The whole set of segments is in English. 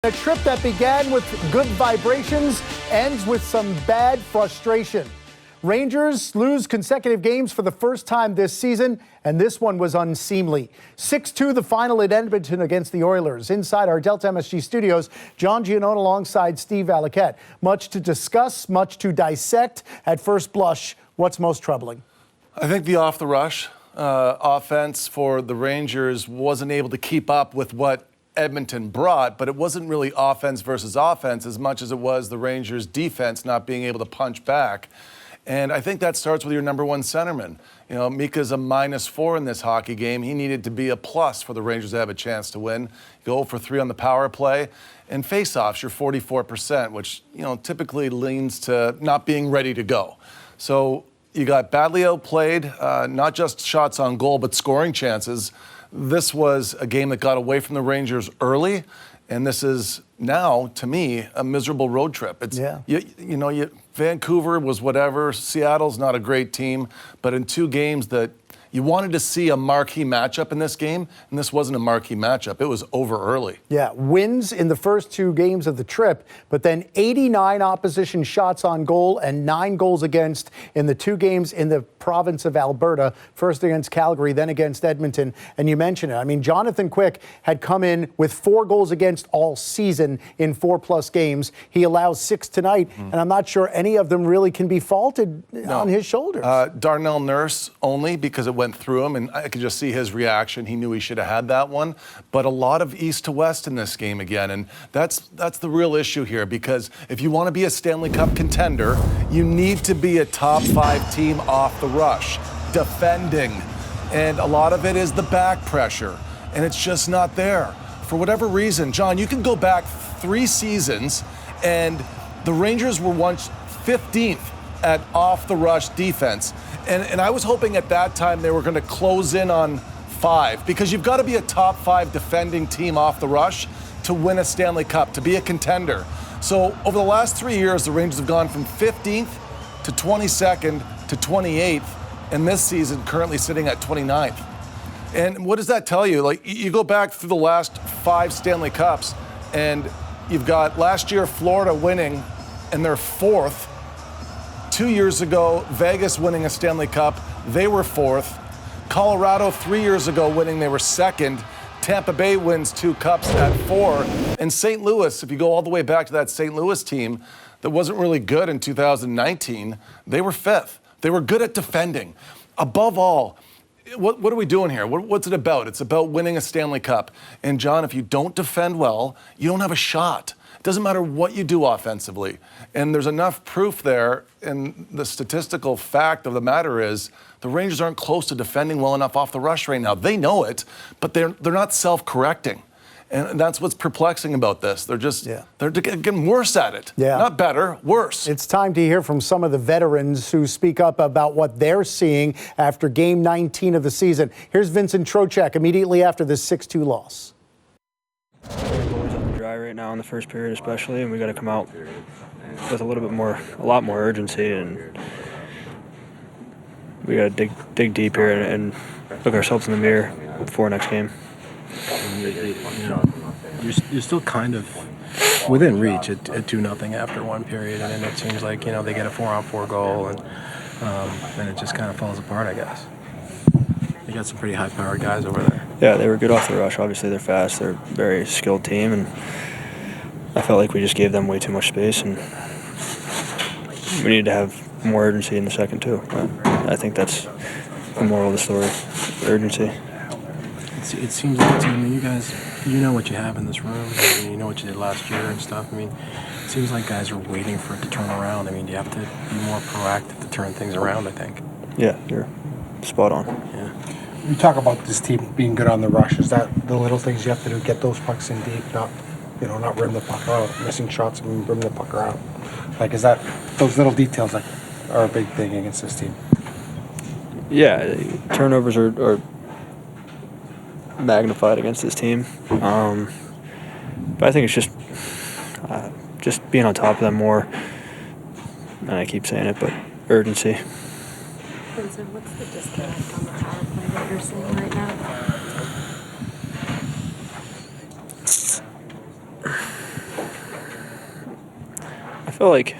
A trip that began with good vibrations ends with some bad frustration. Rangers lose consecutive games for the first time this season, and this one was unseemly. 6-2 the final at Edmonton against the Oilers. Inside our Delta MSG studios, John Giannone alongside Steve Valiquette. Much to discuss, much to dissect. At first blush, what's most troubling? I think the off-the-rush offense for the Rangers wasn't able to keep up with what Edmonton brought, but it wasn't really offense versus offense as much as it was the Rangers' defense not being able to punch back. And I think that starts with your number one centerman. You know, Mika's a -4 in this hockey game. He needed to be a plus for the Rangers to have a chance to win. Go for 3 on the power play. And face-offs, you're 44%, which, you know, typically leans to not being ready to go. So you got badly outplayed, not just shots on goal, but scoring chances. This was a game that got away from the Rangers early, and this is now, to me, a miserable road trip. It's, Vancouver was whatever. Seattle's not a great team, but in 2 games that you wanted to see a marquee matchup in this game, and this wasn't a marquee matchup. It was over early. Yeah, wins in the first 2 games of the trip, but then 89 opposition shots on goal and 9 goals against in the 2 games in the province of Alberta, first against Calgary, then against Edmonton. And you mentioned it. I mean, Jonathan Quick had come in with 4 goals against all season in 4+ games. He allows 6 tonight, and I'm not sure any of them really can be faulted on his shoulders. Darnell Nurse only, because it went through him, and I could just see his reaction. He knew he should have had that one. But a lot of east to west in this game again, and that's the real issue here, because if you want to be a Stanley Cup contender, you need to be a top 5 team off the rush, defending. And a lot of it is the back pressure, and it's just not there. For whatever reason, John, you can go back 3 seasons, and the Rangers were once 15th at off-the-rush defense. And I was hoping at that time they were going to close in on 5, because you've got to be a top 5 defending team off the rush to win a Stanley Cup, to be a contender. So over the last 3 years, the Rangers have gone from 15th to 22nd to 28th, and this season currently sitting at 29th. And what does that tell you? Like, you go back through the last 5 Stanley Cups, and you've got last year Florida winning, and they're 4th. 2 years ago, Vegas winning a Stanley Cup, they were 4th. Colorado 3 years ago winning, they were 2nd. Tampa Bay wins 2 cups at 4. And St. Louis, if you go all the way back to that St. Louis team that wasn't really good in 2019, they were 5th. They were good at defending. Above all, what are we doing here? What's it about? It's about winning a Stanley Cup. And John, if you don't defend well, you don't have a shot. It doesn't matter what you do offensively. And there's enough proof there, and the statistical fact of the matter is the Rangers aren't close to defending well enough off the rush right now. They know it, but they're not self-correcting. And that's what's perplexing about this. They're just, they're getting worse at it. Yeah. Not better, worse. It's time to hear from some of the veterans who speak up about what they're seeing after Game 19 of the season. Here's Vincent Trocheck immediately after this 6-2 loss. Right now in the first period especially, and we got to come out with a lot more urgency, and we got to dig deep here and look ourselves in the mirror before next game. You're still kind of within reach at 2-0 after 1 period, and then it seems like they get a 4-on-4 goal, and then it just kind of falls apart, I guess. You got some pretty high-powered guys over there. Yeah, they were good off the rush. Obviously, they're fast. They're a very skilled team, and I felt like we just gave them way too much space, and we need to have more urgency in the second, too. I think that's the moral of the story, urgency. It seems like, you guys, you know what you have in this room. I mean, you know what you did last year and stuff. I mean, it seems like guys are waiting for it to turn around. I mean, you have to be more proactive to turn things around, I think. Yeah, you're spot on. Yeah. You talk about this team being good on the rush. Is that the little things you have to do? Get those pucks in deep, not rim the puck out, missing shots and rim the puck around. Like, is that those little details that are a big thing against this team? Yeah, turnovers are magnified against this team. But I think it's just being on top of them more. And I keep saying it, but urgency. Vincent, what's the disconnect on the power play that you're seeing right now? I feel like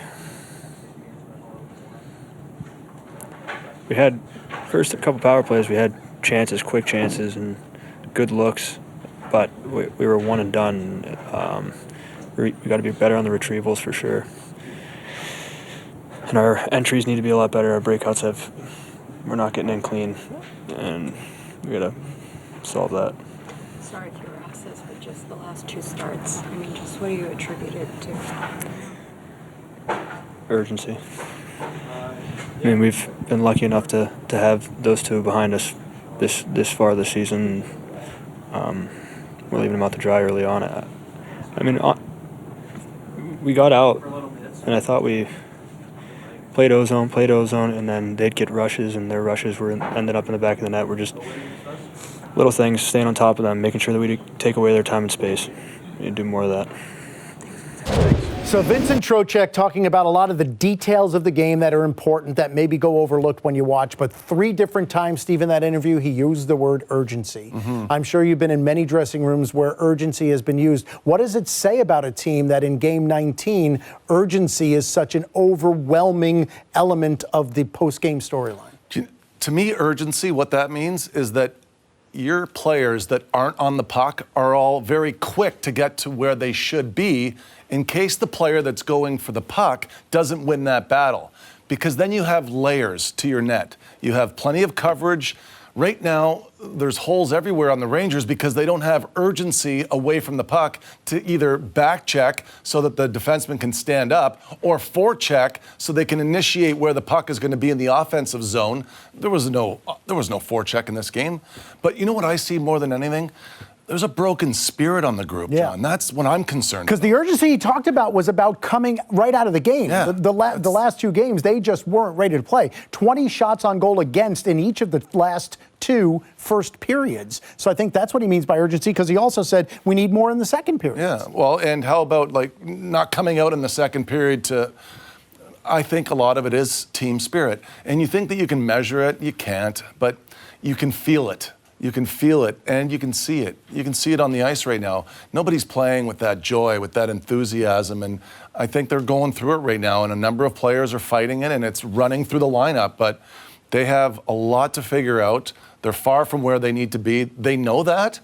we had first a couple power plays. We had chances, quick chances, and good looks, but we were one and done. We got to be better on the retrievals for sure, and our entries need to be a lot better. Our breakouts we're not getting in clean, and we got to solve that. Sorry to harass this, but just the last 2 starts. I mean, just what do you attribute it to? Urgency. I mean, we've been lucky enough to have those 2 behind us this far this season. We're leaving them out to dry early on. I mean, we got out, and I thought we played ozone, and then they'd get rushes, and their rushes ended up in the back of the net. We're just little things, staying on top of them, making sure that we take away their time and space. We need to do more of that. So Vincent Trocheck talking about a lot of the details of the game that are important that maybe go overlooked when you watch, but 3 different times, Steve, in that interview, he used the word urgency. I'm sure you've been in many dressing rooms where urgency has been used. What does it say about a team that in Game 19, urgency is such an overwhelming element of the post-game storyline? To me, urgency, what that means is that your players that aren't on the puck are all very quick to get to where they should be in case the player that's going for the puck doesn't win that battle. Because then you have layers to your net. You have plenty of coverage. Right now, there's holes everywhere on the Rangers because they don't have urgency away from the puck to either back check so that the defenseman can stand up or forecheck so they can initiate where the puck is going to be in the offensive zone. There was no forecheck in this game. But you know what I see more than anything? There's a broken spirit on the group, John. That's what I'm concerned Because the urgency he talked about was about coming right out of the game. Yeah, The last 2 games, they just weren't ready to play. 20 shots on goal against in each of the last 2 first periods. So I think that's what he means by urgency, because he also said we need more in the second period. Yeah, well, and how about like not coming out in the second period to... I think a lot of it is team spirit. And you think that you can measure it, you can't, but you can feel it. You can feel it, and you can see it. You can see it on the ice right now. Nobody's playing with that joy, with that enthusiasm, and I think they're going through it right now, and a number of players are fighting it, and it's running through the lineup, but they have a lot to figure out. They're far from where they need to be. They know that,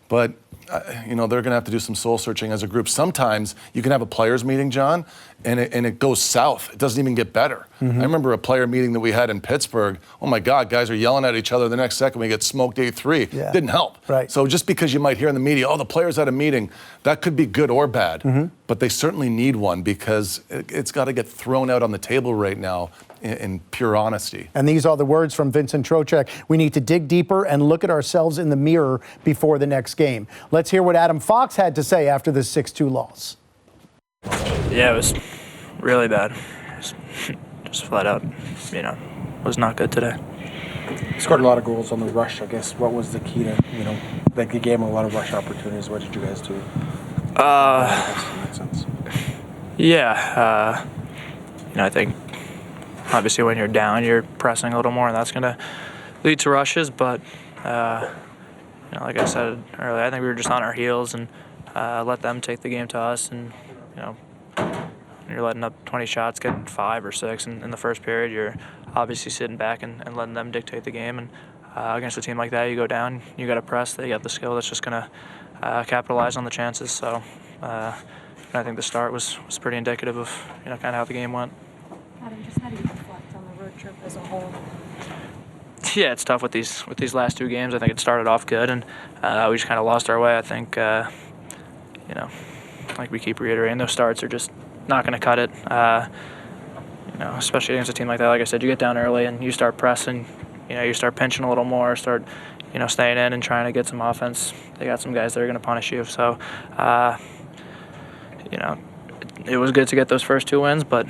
but they're going to have to do some soul searching as a group. Sometimes you can have a players meeting, John, and it goes south. It doesn't even get better. I remember a player meeting that we had in Pittsburgh. Oh my God, guys are yelling at each other. The next second we get smoked 8-3. Yeah. Didn't help. Right. So just because you might hear in the media, the players had a meeting, that could be good or bad. But they certainly need one because it's got to get thrown out on the table right now in pure honesty. And these are the words from Vincent Trocheck. We need to dig deeper and look at ourselves in the mirror before the next game. Let's hear what Adam Fox had to say after this 6-2 loss. Yeah, it was really bad. Just flat out, was not good today. Scored a lot of goals on the rush, I guess. What was the key to, they gave him a lot of rush opportunities. What did you guys do? In that sense. Yeah, I think obviously when you're down, you're pressing a little more, and that's going to lead to rushes. But, like I said earlier, I think we were just on our heels and let them take the game to us. And, when you're letting up 20 shots, getting 5 or 6 in the first period, you're obviously sitting back and letting them dictate the game. And against a team like that, you go down, you got to press. They got the skill that's just going to capitalize on the chances. So I think the start was pretty indicative of kind of how the game went. Adam, just how do you reflect on the road trip as a whole? Yeah, it's tough with these last 2 games. I think it started off good, and we just kind of lost our way. I think, like we keep reiterating, those starts are just not going to cut it. Especially against a team like that. Like I said, you get down early and you start pressing. You start pinching a little more, start, staying in and trying to get some offense. They got some guys that are going to punish you. So, it was good to get those first 2 wins, but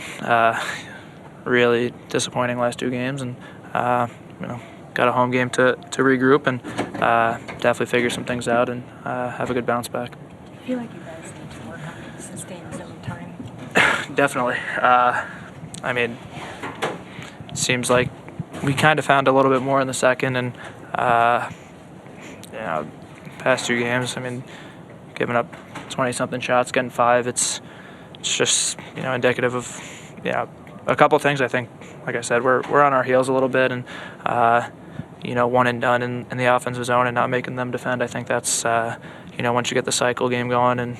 really disappointing last 2 games. And got a home game to regroup and definitely figure some things out and have a good bounce back. I feel like you guys need to work on sustained zone time. Definitely. It seems like we kind of found a little bit more in the second, and past 2 games, giving up 20-something shots, getting 5, it's it's just indicative of a couple things. I think, like I said, we're on our heels a little bit, and one and done in the offensive zone and not making them defend. I think that's once you get the cycle game going and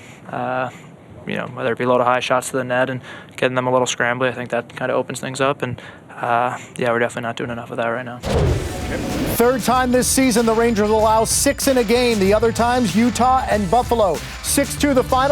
whether it be low to high shots to the net and getting them a little scrambly, I think that kind of opens things up. And we're definitely not doing enough of that right now. Third time this season, the Rangers allow 6 in a game. The other times, Utah and Buffalo. 6-2 the final.